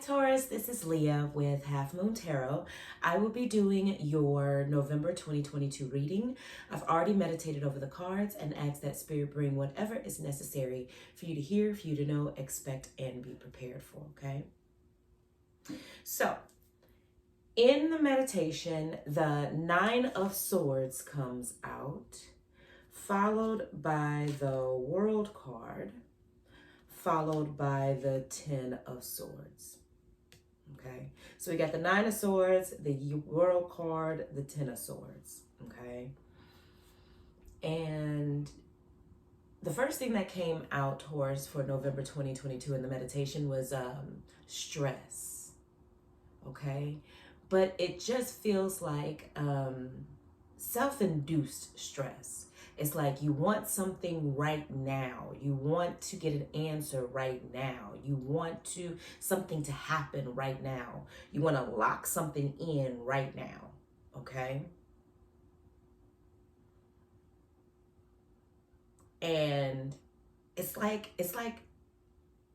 Taurus, this is Leah with Half Moon Tarot. I will be doing your November 2022 reading. I've already meditated over the cards and asked that Spirit bring whatever is necessary for you to hear, for you to know, expect, and be prepared for, okay? So, in the meditation, the Nine of Swords comes out, followed by the World card, followed by the Ten of Swords. Okay, so we got the Nine of Swords, the World card, the Ten of Swords. Okay, and the first thing that came out, Taurus, for November 2022 in the meditation was stress. Okay, but it just feels like self-induced stress. It's like you want something right now. You want to get an answer right now. You want something to happen right now. You want to lock something in right now. Okay? And it's like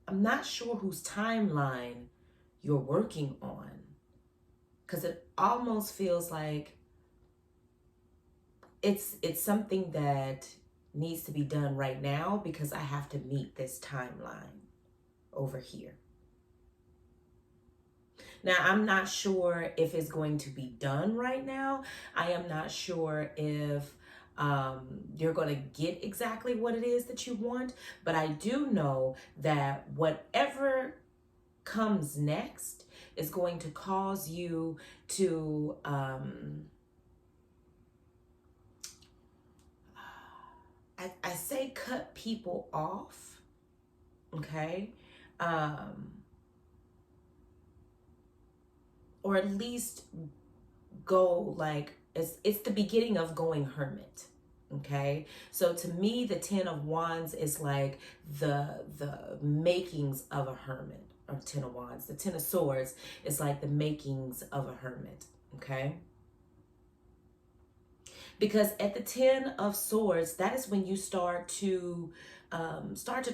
I'm not sure whose timeline you're working on, because it almost feels like it's something that needs to be done right now because I have to meet this timeline over here. Now, I'm not sure if it's going to be done right now. I am not sure if you're going to get exactly what it is that you want, but I do know that whatever comes next is going to cause you to I say cut people off, okay? Or at least go like, it's the beginning of going hermit, okay? So to me, the Ten of Wands is like the makings of a hermit, or Ten of Wands. The Ten of Swords is like the makings of a hermit, okay? Because at the Ten of Swords, that is when you start to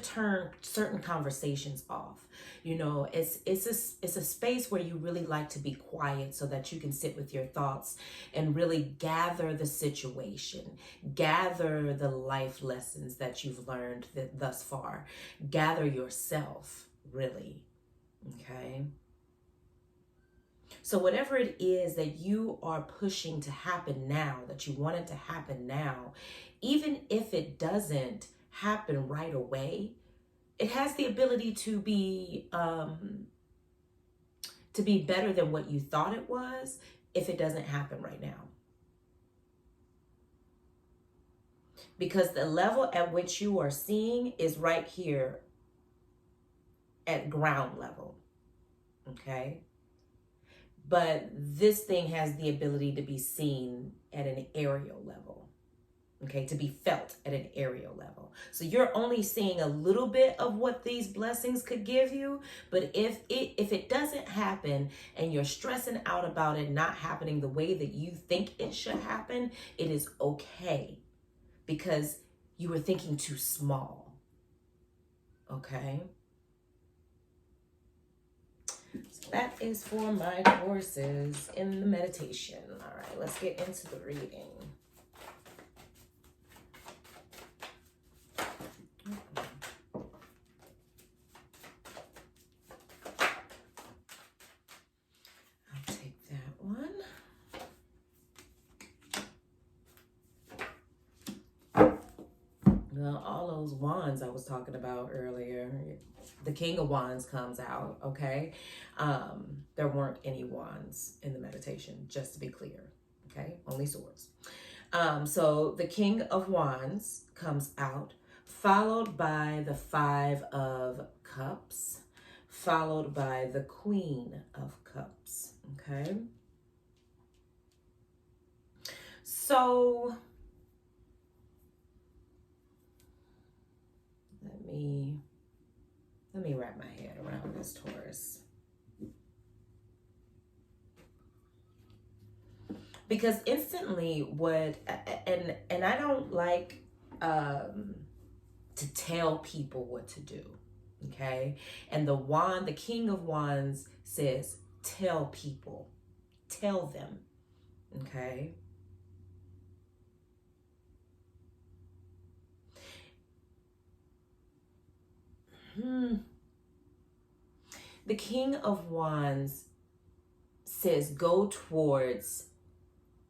turn certain conversations off. You know, it's a space where you really like to be quiet so that you can sit with your thoughts and really gather the situation, gather the life lessons that you've learned thus far, gather yourself, really, okay? So whatever it is that you are pushing to happen now, that you want it to happen now, even if it doesn't happen right away, it has the ability to be better than what you thought it was if it doesn't happen right now. Because the level at which you are seeing is right here at ground level, okay? But this thing has the ability to be seen at an aerial level, okay, to be felt at an aerial level. So you're only seeing a little bit of what these blessings could give you, but if it doesn't happen and you're stressing out about it not happening the way that you think it should happen, it is okay, because you were thinking too small, okay? That is for my courses in the meditation. All right, let's get into the reading. I'll take that one. Well, all those wands I was talking about earlier, the King of Wands comes out, okay? There weren't any wands in the meditation, just to be clear, okay? Only swords. So the King of Wands comes out, followed by the Five of Cups, followed by the Queen of Cups, okay? So let me wrap my head around this, Taurus. Because instantly and I don't like to tell people what to do, Okay. And the King of Wands says, tell people, tell them. Okay. The King of Wands says, go towards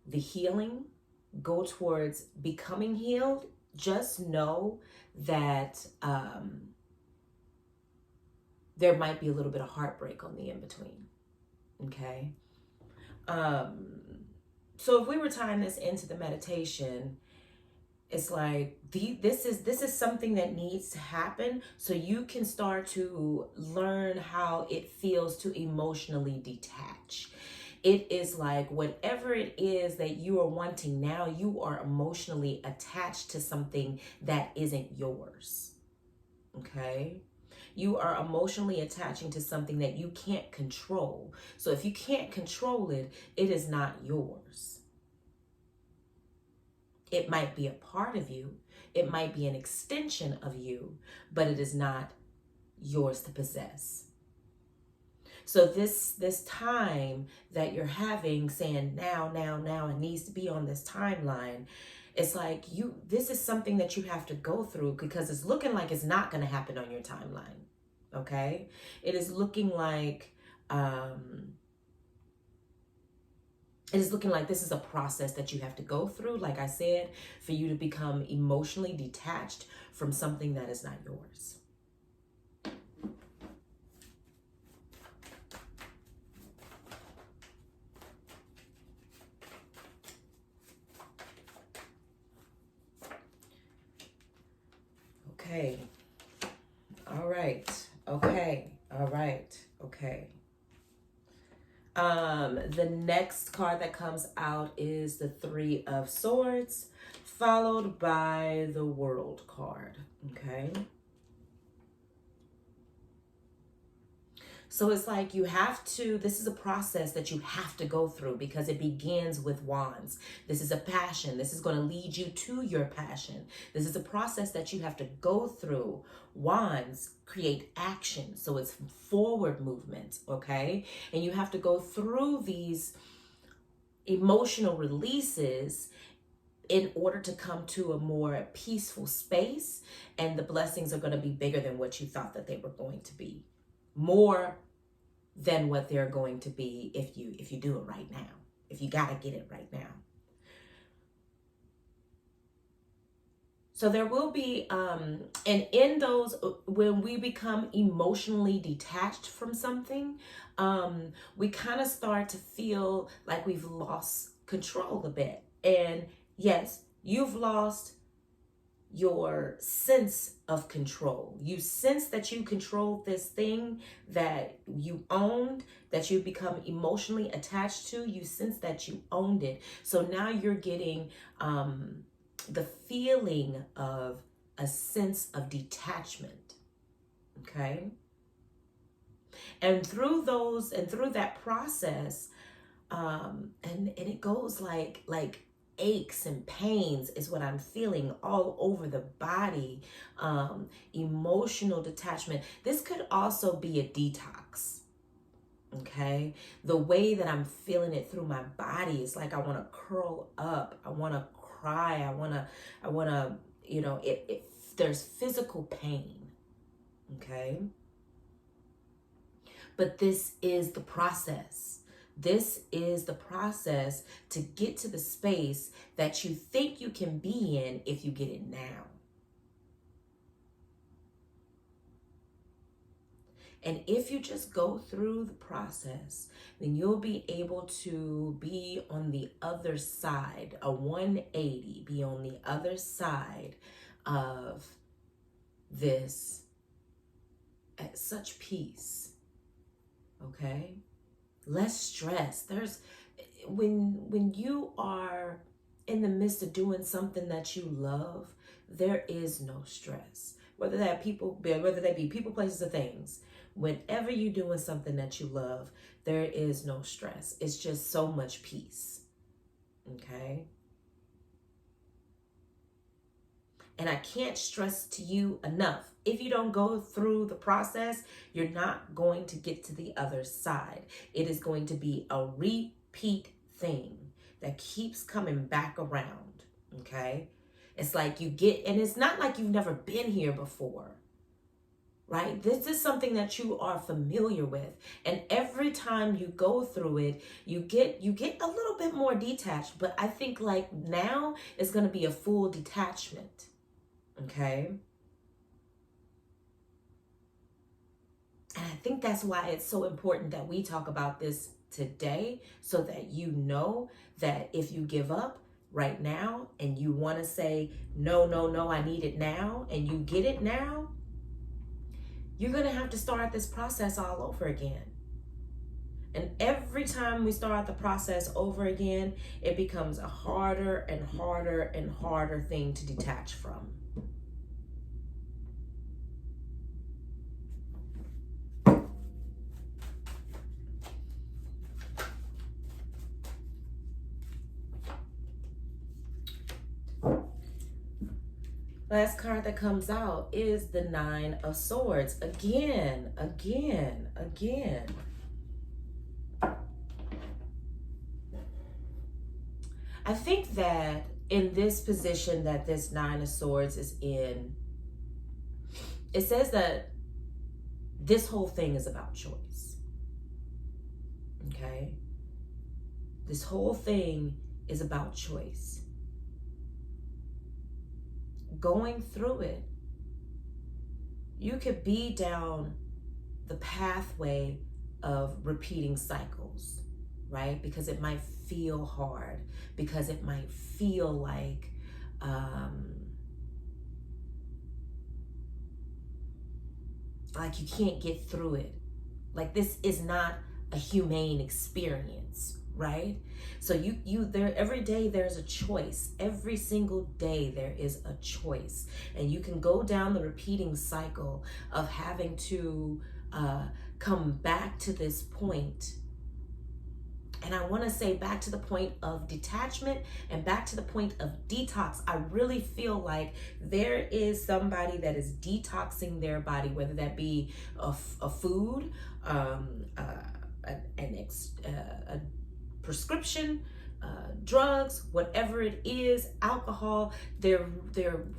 the healing, go towards becoming healed. Just know that there might be a little bit of heartbreak on the in between. Okay. So if we were tying this into the meditation, it's like this is something that needs to happen so you can start to learn how it feels to emotionally detach. It is like whatever it is that you are wanting now, you are emotionally attached to something that isn't yours. Okay? You are emotionally attaching to something that you can't control. So if you can't control it, it is not yours. It might be a part of you. It might be an extension of you, but it is not yours to possess. So this time that you're having, saying now, it needs to be on this timeline. It's like this is something that you have to go through because it's looking like it's not going to happen on your timeline. Okay? It is looking like this is a process that you have to go through, like I said, for you to become emotionally detached from something that is not yours. Okay. All right. Okay. All right. Okay. The next card that comes out is the Three of Swords, followed by the World card. Okay. So it's like this is a process that you have to go through because it begins with wands. This is a passion. This is going to lead you to your passion. This is a process that you have to go through. Wands create action. So it's forward movement, okay? And you have to go through these emotional releases in order to come to a more peaceful space, and the blessings are going to be bigger than what you thought that they were going to be. More than what they're going to be if you do it right now. If you got to get it right now. So there will be and in those, when we become emotionally detached from something, we kind of start to feel like we've lost control a bit. And yes, you've lost your sense of control. You sense that you controlled this thing that you owned, that you've become emotionally attached to. You sense that you owned it. So now you're getting the feeling of a sense of detachment. Okay. And through that process, and it goes like aches and pains is what I'm feeling all over the body. Emotional detachment. This could also be a detox. Okay. The way that I'm feeling it through my body is like I want to curl up. I want to cry. I want to, there's physical pain. Okay. But this is the process. This is the process to get to the space that you think you can be in if you get it now. And if you just go through the process, then you'll be able to be on the other side, a 180, be on the other side of this at such peace. Okay? Less stress. When you are in the midst of doing something that you love, there is no stress. Whether they be people, places, or things. Whenever you're doing something that you love, there is no stress. It's just so much peace. Okay? And I can't stress to you enough, if you don't go through the process, you're not going to get to the other side. It is going to be a repeat thing that keeps coming back around, okay? It's like you get, and it's not like you've never been here before, right? This is something that you are familiar with. And every time you go through it, you get a little bit more detached. But I think like now it's going to be a full detachment, okay? And I think that's why it's so important that we talk about this today, so that you know that if you give up right now and you want to say, no, no, no, I need it now, and you get it now, you're going to have to start this process all over again. And every time we start the process over again, it becomes a harder and harder and harder thing to detach from. Last card that comes out is the Nine of Swords. Again. I think that in this position that this Nine of Swords is in, it says that this whole thing is about choice. Okay? This whole thing is about choice. Going through it, you could be down the pathway of repeating cycles, right? Because it might feel hard, because it might feel like you can't get through it. Like this is not a humane experience, right? So you there, every day there's a choice. Every single day there is a choice. And you can go down the repeating cycle of having to come back to this point. And I want to say back to the point of detachment and back to the point of detox. I really feel like there is somebody that is detoxing their body, whether that be a food, a prescription, drugs, whatever it is, alcohol. They're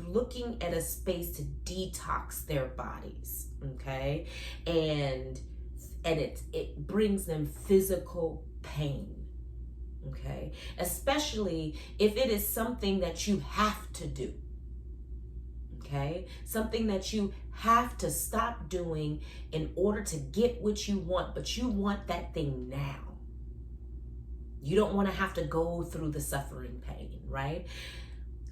looking at a space to detox their bodies, okay? And it brings them physical pain, okay? Especially if it is something that you have to do, okay? Something that you have to stop doing in order to get what you want, but you want that thing now. You don't want to have to go through the suffering pain, right?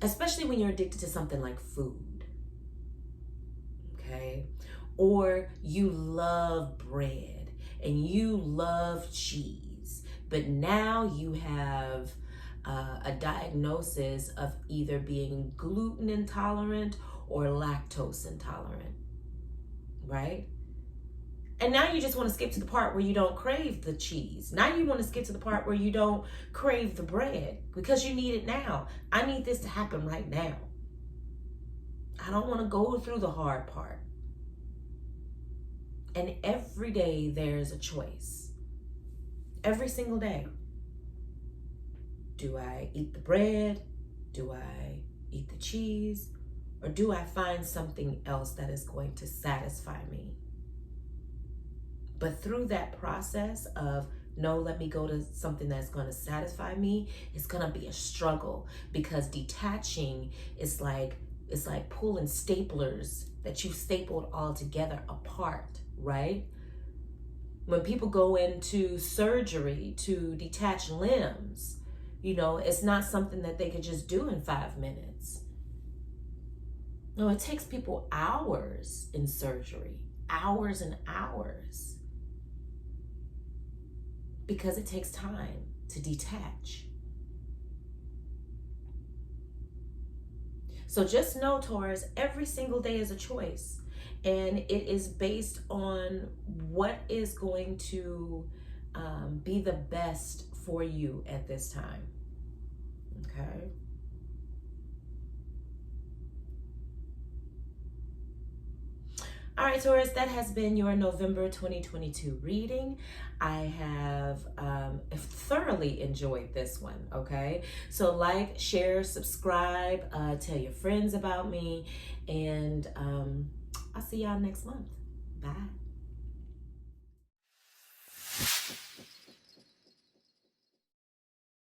Especially when you're addicted to something like food, okay? Or you love bread and you love cheese, but now you have a diagnosis of either being gluten intolerant or lactose intolerant, right? And now you just want to skip to the part where you don't crave the cheese. Now you want to skip to the part where you don't crave the bread because you need it now. I need this to happen right now. I don't want to go through the hard part. And every day there's a choice. Every single day. Do I eat the bread? Do I eat the cheese? Or do I find something else that is going to satisfy me? But through that process of, no, let me go to something that's going to satisfy me, it's going to be a struggle, because detaching is like, it's like pulling staplers that you've stapled all together apart, right? When people go into surgery to detach limbs, you know, it's not something that they could just do in 5 minutes. No, it takes people hours in surgery, hours and hours, because it takes time to detach. So just know, Taurus, every single day is a choice, and it is based on what is going to be the best for you at this time, okay? All right, Taurus, that has been your November 2022 reading. I have thoroughly enjoyed this one, okay? So like, share, subscribe, tell your friends about me, and I'll see y'all next month.